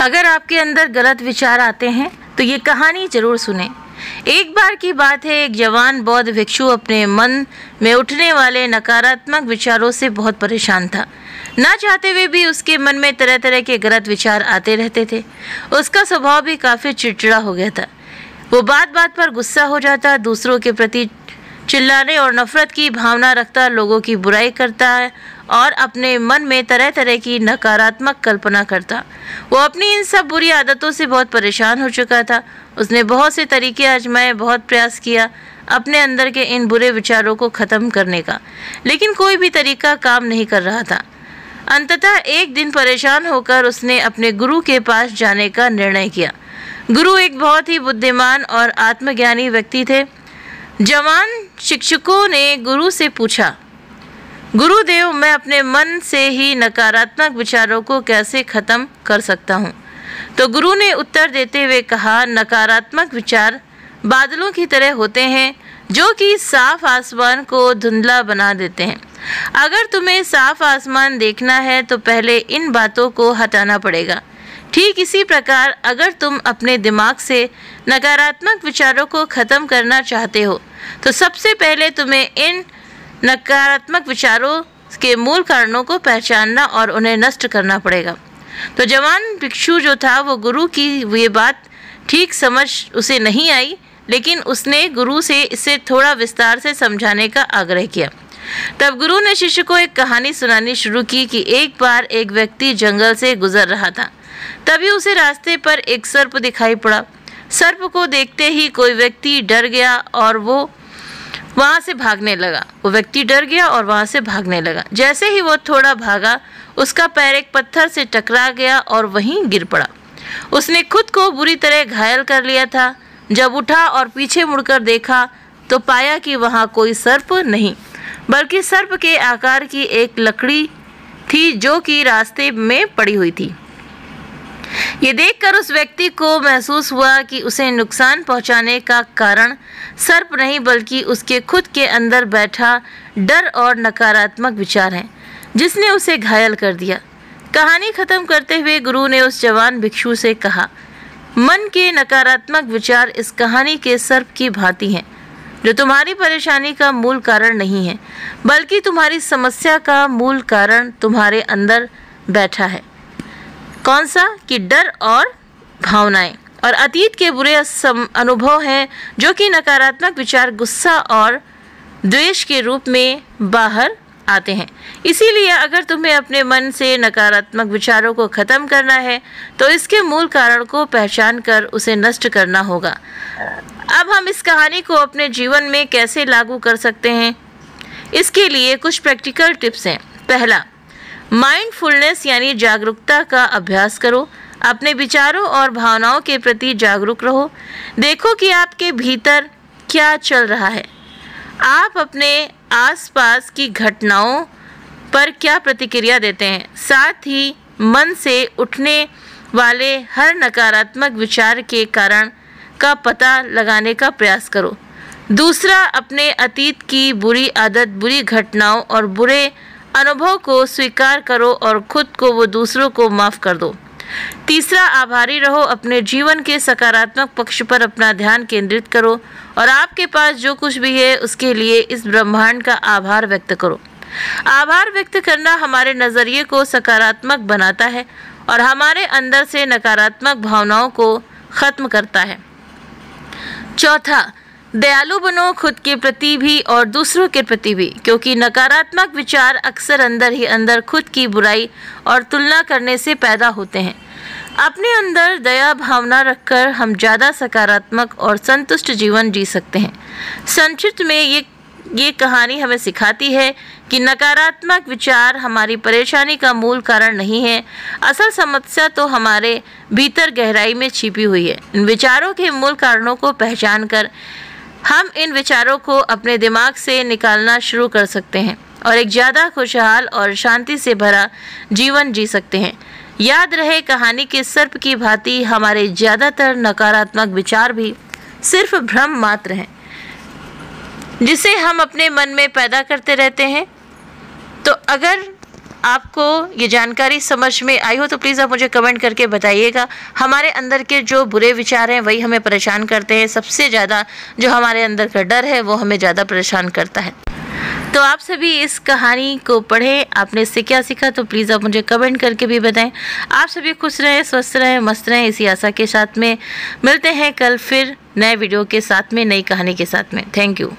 अगर आपके अंदर गलत विचार आते हैं तो ये कहानी जरूर सुने। एक बार की बात है, एक जवान बौद्ध भिक्षु अपने मन में उठने वाले नकारात्मक विचारों से बहुत परेशान था। ना चाहते हुए भी उसके मन में तरह तरह के गलत विचार आते रहते थे। उसका स्वभाव भी काफ़ी चिड़चिड़ा हो गया था। वो बात बात पर गुस्सा हो जाता, दूसरों के प्रति चिल्लाने और नफरत की भावना रखता, लोगों की बुराई करता है और अपने मन में तरह तरह की नकारात्मक कल्पना करता। वो अपनी इन सब बुरी आदतों से बहुत परेशान हो चुका था। उसने बहुत से तरीके आजमाए, बहुत प्रयास किया अपने अंदर के इन बुरे विचारों को ख़त्म करने का, लेकिन कोई भी तरीका काम नहीं कर रहा था। अंततः एक दिन परेशान होकर उसने अपने गुरु के पास जाने का निर्णय किया। गुरु एक बहुत ही बुद्धिमान और आत्मज्ञानी व्यक्ति थे। जवान शिक्षकों ने गुरु से पूछा, गुरुदेव, मैं अपने मन से ही नकारात्मक विचारों को कैसे खत्म कर सकता हूँ? तो गुरु ने उत्तर देते हुए कहा, नकारात्मक विचार बादलों की तरह होते हैं जो कि साफ आसमान को धुंधला बना देते हैं। अगर तुम्हें साफ आसमान देखना है तो पहले इन बातों को हटाना पड़ेगा। ठीक इसी प्रकार अगर तुम अपने दिमाग से नकारात्मक विचारों को ख़त्म करना चाहते हो तो सबसे पहले तुम्हें इन नकारात्मक विचारों के मूल कारणों को पहचानना और उन्हें नष्ट करना पड़ेगा। तो जवान भिक्षु जो था वो गुरु की ये बात ठीक समझ उसे नहीं आई, लेकिन उसने गुरु से इसे थोड़ा विस्तार से समझाने का आग्रह किया। तब गुरु ने शिष्य को एक कहानी सुनानी शुरू की कि एक बार एक व्यक्ति जंगल से गुजर रहा था। तभी उसे रास्ते पर एक सर्प दिखाई पड़ा। सर्प को देखते ही कोई व्यक्ति डर गया और वो वहाँ से भागने लगा। वो व्यक्ति डर गया और वहाँ से भागने लगा। जैसे ही वो थोड़ा भागा, उसका पैर एक पत्थर से टकरा गया और वहीं गिर पड़ा। उसने खुद को बुरी तरह घायल कर लिया था। जब उठा और पीछे मुड़कर देखा तो पाया कि वहाँ कोई सर्प नहीं, बल्कि सर्प के आकार की एक लकड़ी थी जो कि रास्ते में पड़ी हुई थी। ये देखकर उस व्यक्ति को महसूस हुआ कि उसे नुकसान पहुंचाने का कारण सर्प नहीं बल्कि उसके खुद के अंदर बैठा डर और नकारात्मक विचार है, जिसने उसे घायल कर दिया। कहानी खत्म करते हुए गुरु ने उस जवान भिक्षु से कहा, मन के नकारात्मक विचार इस कहानी के सर्प की भांति हैं, जो तुम्हारी परेशानी का मूल कारण नहीं है, बल्कि तुम्हारी समस्या का मूल कारण तुम्हारे अंदर बैठा है। कौन सा? कि डर और भावनाएं और अतीत के बुरे अनुभव हैं जो कि नकारात्मक विचार, गुस्सा और द्वेष के रूप में बाहर आते हैं। इसीलिए अगर तुम्हें अपने मन से नकारात्मक विचारों को ख़त्म करना है तो इसके मूल कारण को पहचान कर उसे नष्ट करना होगा। अब हम इस कहानी को अपने जीवन में कैसे लागू कर सकते हैं, इसके लिए कुछ प्रैक्टिकल टिप्स हैं। पहला, माइंडफुलनेस यानी जागरूकता का अभ्यास करो। अपने विचारों और भावनाओं के प्रति जागरूक रहो। देखो कि आपके भीतर क्या चल रहा है। आप अपने आसपास की घटनाओं पर क्या प्रतिक्रिया देते हैं। साथ ही मन से उठने वाले हर नकारात्मक विचार के कारण का पता लगाने का प्रयास करो। दूसरा, अपने अतीत की बुरी आदत, बुरी घटनाओं और बुरे अनुभव को स्वीकार करो और खुद को वो दूसरों को माफ़ कर दो। तीसरा, आभारी रहो। अपने जीवन के सकारात्मक पक्ष पर अपना ध्यान केंद्रित करो और आपके पास जो कुछ भी है उसके लिए इस ब्रह्मांड का आभार व्यक्त करो। आभार व्यक्त करना हमारे नज़रिए को सकारात्मक बनाता है और हमारे अंदर से नकारात्मक भावनाओं को ख़त्म करता है। चौथा, दयालु बनो, खुद के प्रति भी और दूसरों के प्रति भी, क्योंकि नकारात्मक विचार अक्सर अंदर ही अंदर खुद की बुराई और तुलना करने से पैदा होते हैं। अपने अंदर दया भावना रखकर हम ज़्यादा सकारात्मक और संतुष्ट जीवन जी सकते हैं। संक्षिप्त में ये कहानी हमें सिखाती है कि नकारात्मक विचार हमारी परेशानी का मूल कारण नहीं है। असल समस्या तो हमारे भीतर गहराई में छिपी हुई है। इन विचारों के मूल कारणों को पहचान कर हम इन विचारों को अपने दिमाग से निकालना शुरू कर सकते हैं और एक ज़्यादा खुशहाल और शांति से भरा जीवन जी सकते हैं। याद रहे, कहानी के सर्प की भांति हमारे ज़्यादातर नकारात्मक विचार भी सिर्फ भ्रम मात्र हैं, जिसे हम अपने मन में पैदा करते रहते हैं। तो अगर आपको ये जानकारी समझ में आई हो तो प्लीज़ आप मुझे कमेंट करके बताइएगा। हमारे अंदर के जो बुरे विचार हैं वही हमें परेशान करते हैं। सबसे ज़्यादा जो हमारे अंदर का डर है वो हमें ज़्यादा परेशान करता है। तो आप सभी इस कहानी को पढ़ें, आपने इससे क्या सीखा तो प्लीज़ आप मुझे कमेंट करके भी बताएं। आप सभी खुश रहें, स्वस्थ रहें, मस्त रहें, इसी आशा के साथ में मिलते हैं कल फिर नए वीडियो के साथ में, नई कहानी के साथ में। Thank you.